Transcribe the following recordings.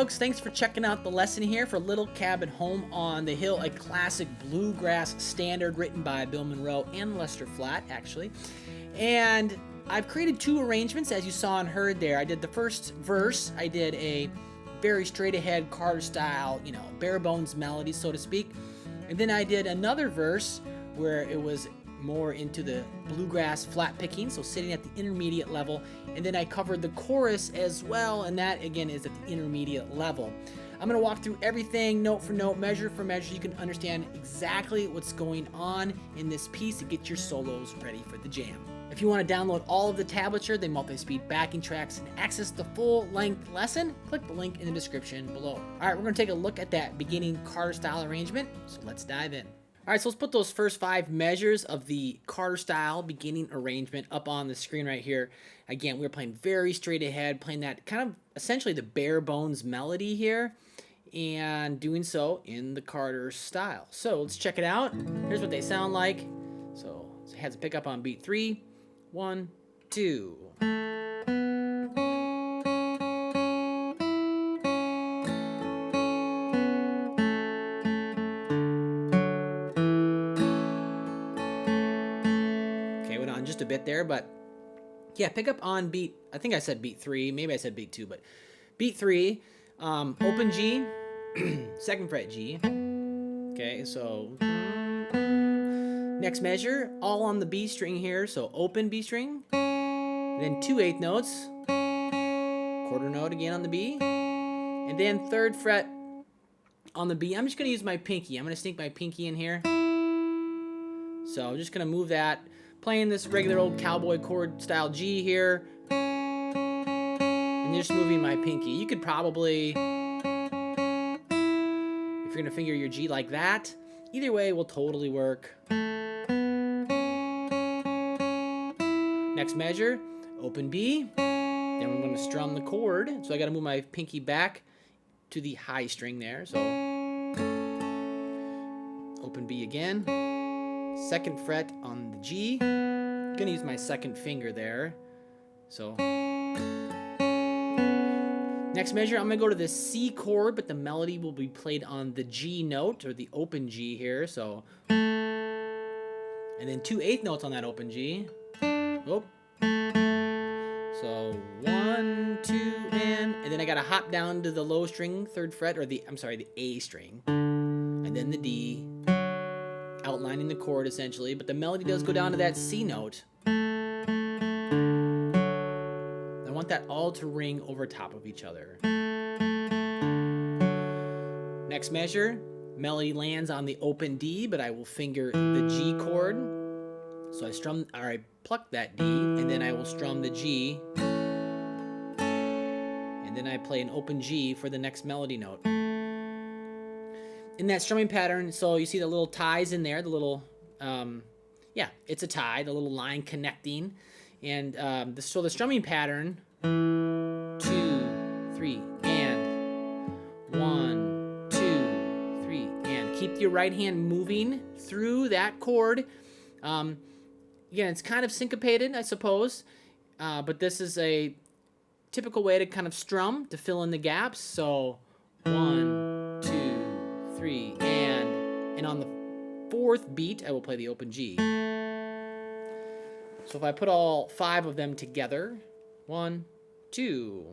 folks, thanks for checking out the lesson here for Little Cabin Home on the Hill, a classic bluegrass standard written by Bill Monroe and Lester Flatt, actually. And I've created 2 arrangements, as you saw and heard there. I did the first verse. I did a very straight ahead Carter style, bare bones melody, so to speak. And then I did another verse where it was more into the bluegrass flat picking, so sitting at the intermediate level. And then I covered the chorus as well, and that again is at the intermediate level. I'm going to walk through everything note for note, measure for measure, so you can understand exactly what's going on in this piece to get your solos ready for the jam. If you want to download all of the tablature, the multi-speed backing tracks, and access the full-length lesson, click the link in the description below. All right, we're going to take a look at that beginning Carter-style arrangement, so let's dive in. All right, so let's put those first 5 measures of the Carter-style beginning arrangement up on the screen right here. Again, we're playing very straight ahead, playing that kind of essentially the bare bones melody here, and doing so in the Carter style. So let's check it out. Here's what they sound like. So it has a pickup on beat 3. 1, 2. Just a bit there, but yeah, pick up on beat, I think I said beat 3, maybe I said beat 2, but beat 3, open G, 2nd fret G. Okay, so next measure, all on the B string here, so open B string, then 2 8th notes, quarter note again on the B, and then 3rd fret on the B. I'm just going to use my pinky. I'm going to sneak my pinky in here. So I'm just going to move that, playing this regular old cowboy chord style G here, and just moving my pinky. You could probably, if you're going to finger your G like that, either way will totally work. Next measure, open B, then we're going to strum the chord, so I got to move my pinky back to the high string there, so open B again, 2nd fret on the G, I'm going to use my 2nd finger there, so next measure I'm going to go to the C chord, but the melody will be played on the G note, or the open G here, so, and then 2 8th notes on that open G. Oh. So 1, 2, and then I gotta hop down to the low string, 3rd fret, or the A string, and then the D, outlining the chord essentially, but the melody does go down to that C note. I want that all to ring over top of each other. Next measure, melody lands on the open D, but I will finger the G chord. So I pluck that D, and then I will strum the G, and then I play an open G for the next melody note. In that strumming pattern, so you see the little ties in there, the little, it's a tie, the little line connecting, and so the strumming pattern, 2, 3, and 1, 2, 3, and keep your right hand moving through that chord. Again, it's kind of syncopated, I suppose, but this is a typical way to kind of strum to fill in the gaps. So 1, 2, 3, and on the 4th beat, I will play the open G. So if I put all 5 of them together, 1, 2.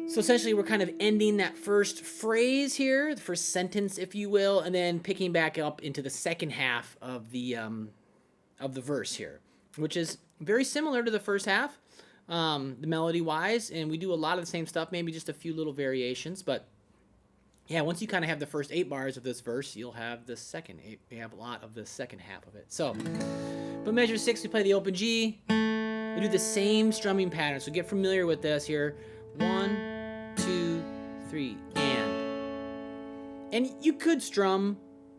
So essentially we're kind of ending that first phrase here, the first sentence, if you will, and then picking back up into the second half of the verse here, which is very similar to the first half, the melody-wise, and we do a lot of the same stuff, maybe just a few little variations, but yeah, once you kind of have the first 8 bars of this verse, you'll have the second 8, you have a lot of the second half of it. So, but measure 6, we play the open G, we do the same strumming pattern, so get familiar with this here, 1, 2, 3, and And you could strum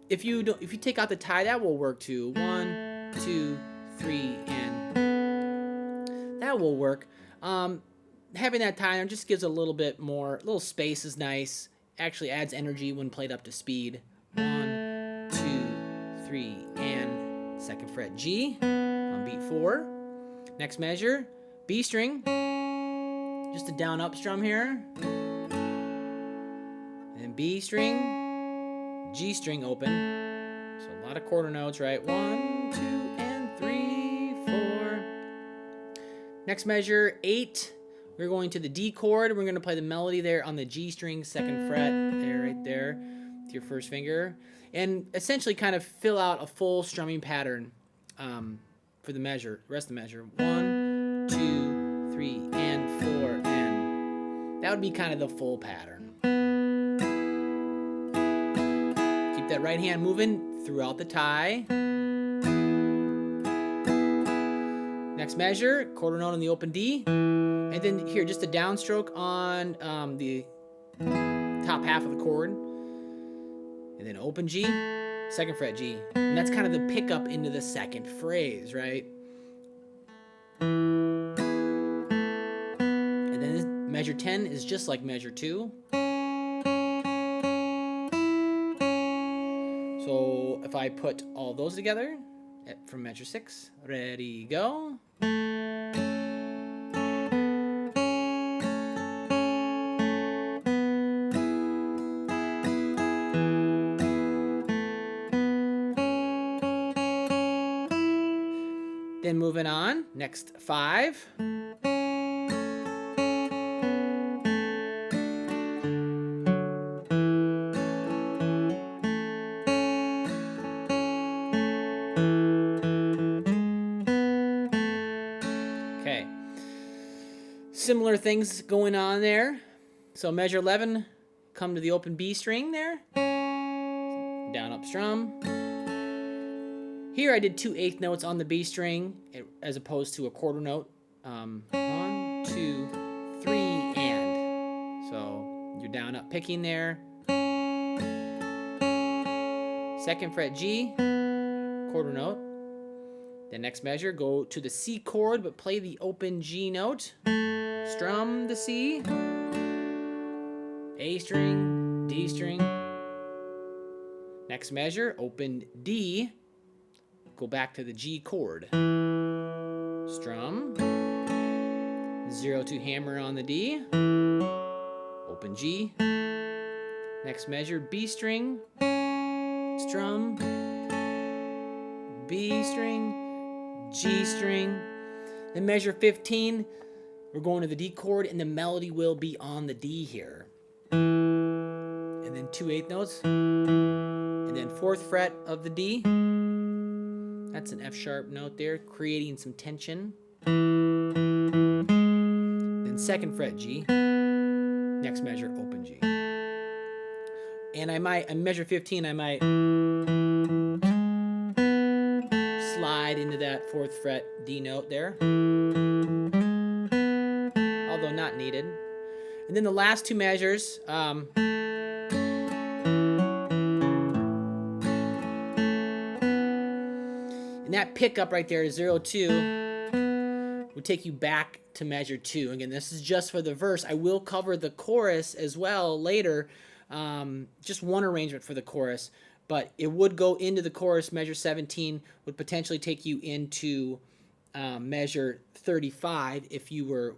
if you take out the tie, that will work too. 1, 2, 3, and that will work. Having that tie on just gives a little bit more. Little space is nice. Actually adds energy when played up to speed. 1, 2, 3, and 2nd fret G on beat 4. Next measure, B string. Just a down up strum here. And then B string, G string open. So a lot of quarter notes, right? 1, 2, and 3, 4. Next measure, 8. We're going to the D chord. We're going to play the melody there on the G string, 2nd fret, there, right there, with your first finger. And essentially kind of fill out a full strumming pattern for the measure, rest of the measure. 1, 2, 3, and 4, and that would be kind of the full pattern. Keep that right hand moving throughout the tie. Next measure, quarter note on the open D. And then here, just a downstroke on the top half of the chord. And then open G, 2nd fret G. And that's kind of the pickup into the second phrase, right? And then this measure 10 is just like measure 2. So if I put all those together from measure 6, ready, go. Then moving on, next 5. Okay. Similar things going on there. So measure 11, come to the open B string there. Down up strum. Here I did 2 eighth notes on the B string as opposed to a quarter note. 1, 2, 3, and. So you're down up picking there. 2nd fret G, quarter note. The next measure, go to the C chord, but play the open G note. Strum the C. A string, D string. Next measure, open D. Go back to the G chord. Strum. 0 2 hammer on the D. Open G. Next measure, B string. Strum. B string. G string. Then measure 15. We're going to the D chord, and the melody will be on the D here. And then 2 eighth notes. And then 4th fret of the D. That's an F sharp note there, creating some tension. Then 2nd fret G. Next measure, open G. And I might, on measure 15, I might slide into that 4th fret D note there. Although not needed. And then the last 2 measures, and that pickup right there, 0 2, would take you back to measure 2. Again, this is just for the verse. I will cover the chorus as well later. Just one arrangement for the chorus, but it would go into the chorus. Measure 17 would potentially take you into measure 35 if you were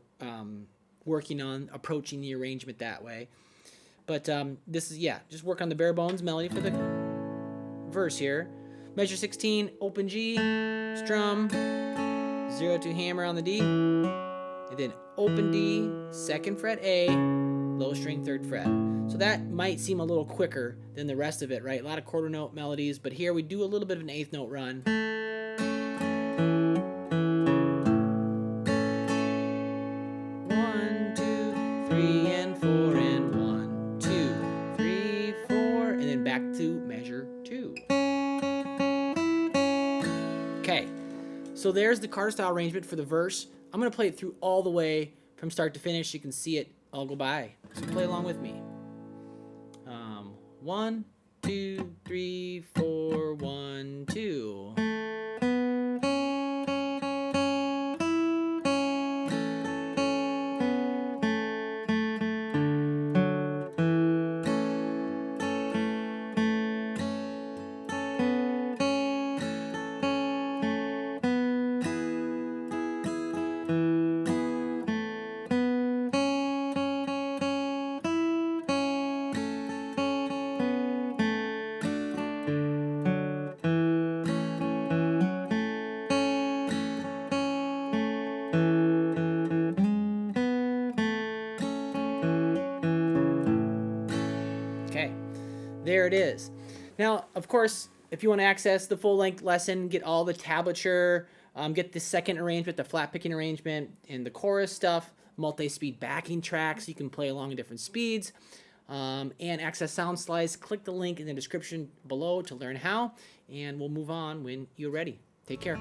working on approaching the arrangement that way. But this is, yeah, just work on the bare bones melody for the verse here. Measure 16, open G, strum, 0 2 hammer on the D, and then open D, 2nd fret A, low string 3rd fret. So that might seem a little quicker than the rest of it, right? A lot of quarter note melodies, but here we do a little bit of an 8th note run. 1, 2, 3, and 4, and 1, 2, 3, 4, and then back to measure 2. Okay, so there's the Carter style arrangement for the verse. I'm going to play it through all the way from start to finish. You can see it all go by. So play along with me. 1, 2, 3, 4, 1, 2. Okay, there it is. Now, of course, if you want to access the full-length lesson, get all the tablature, get the second arrangement, the flat picking arrangement, and the chorus stuff, multi-speed backing tracks, you can play along at different speeds, and access sound slice, click the link in the description below to learn how, and we'll move on when you're ready. Take care.